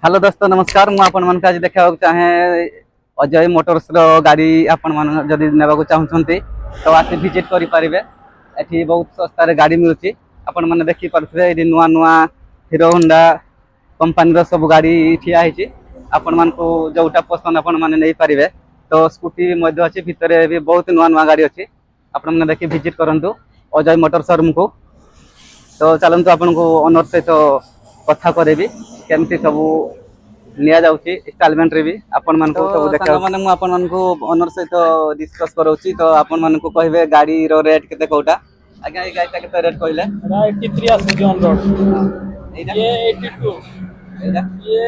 Hello दोस्तों नमस्कार मु आपण मन आज देखा चाहे अजय मोटर्स रो गाड़ी आपण मन जदि नेबा चाहते तो आसी विजिट करि परिबे। एठी बहुत सस्ता रे गाड़ी मिलुची आपण मन देखि परथे। एठी नुआ नुआ हीरो होंडा कंपनी रो सब गाड़ी ठिया हिची। आपण मन को जोटा पसंद आपण मन नै परिबे। तो स्कूटी मध्ये अछि भितरे भी बहुत नुआ नुआ गाड़ी अछि। आपण मन देखि विजिट करंतु अजय मोटर शोरूम को। तो चलंतु आपण को ओनर से तो कथा करेबी केमती सबू निया जाउची इंस्टॉलमेंट रे भी आपण मन को सब देखा माने मु आपण मन को ओनर से तो डिस्कस करोची। तो आपण मन को कहबे गाड़ी रो रेट केते कोटा आगे ए गाड़ी केते रेट कहले 83 आसी ऑन रोड ये 82 एटा ये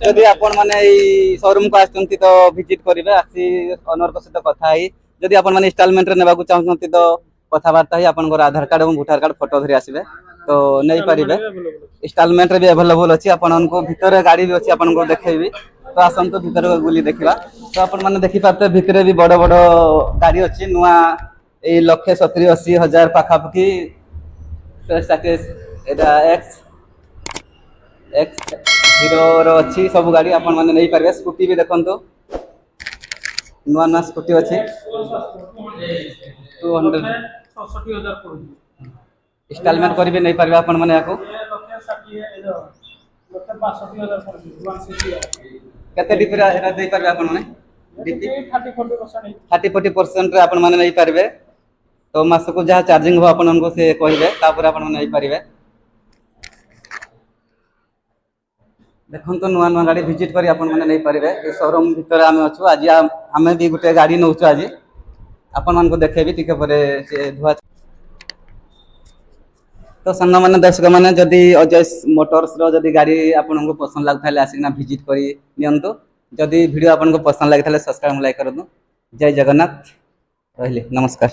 यदि आपण माने ई शोरूम को आछंती तो विजिट करिवे। आसी ओनर को से कथा ही यदि आपण माने इंस्टॉलमेंट रे नेबा को चाहछंती तो कथा बार्ता ही आपण को आधार कार्ड एवं वोटर कार्ड फोटो धरि आसीबे तो नहीं पारिबे। इंस्टॉलमेंट रे भी अवेलेबल अछि। आपण को भीतर गाड़ी भी अछि आपण को देखेबी। तो आसंतो भीतर गुली देखिबा। तो आपण माने देखि पाते भीतर भी बड़ बड़ गाड़ी अछि नुआ ए 1,70,80,000 पाखापकी एटा एक्स हीरो रो अछि सब गाड़ी आपण माने नहीं पारिबे। स्कूटी भी देखंतो नुआ नुआ स्कूटी अछि 200 66000 पड़ुची इंस्टॉलमेंट करिबे नहीं पारिबे आपण माने याको ये 1,60,000 पड़ुची 160 केते डिपरा एटा देई पारिबे आपण माने डीपी 30-40% रे आपण माने नहीं पारिबे। तो मास को जहा चार्जिंग हो आपण को से कहिबे तापर आपण माने नहीं पारिबे। देखन तो नुआ नुआ गाड़ी विजिट करी आपण माने नहीं पारिबे। ए शोरूम भीतर आमे अछु। आज आमे भी गुटे गाड़ी नउछु। आज आपण मन को देखेबी टिके परे से धुआ। तो संग माने दर्शक माने जदि अजय मोटर्स रो जदि गाड़ी आपन को पसंद लागथाले आसिना विजिट करी नियंतु। जदि वीडियो आपन को पसंद लागथाले सब्सक्राइब लाइक करदु। जय जगन्नाथ। रहली नमस्कार।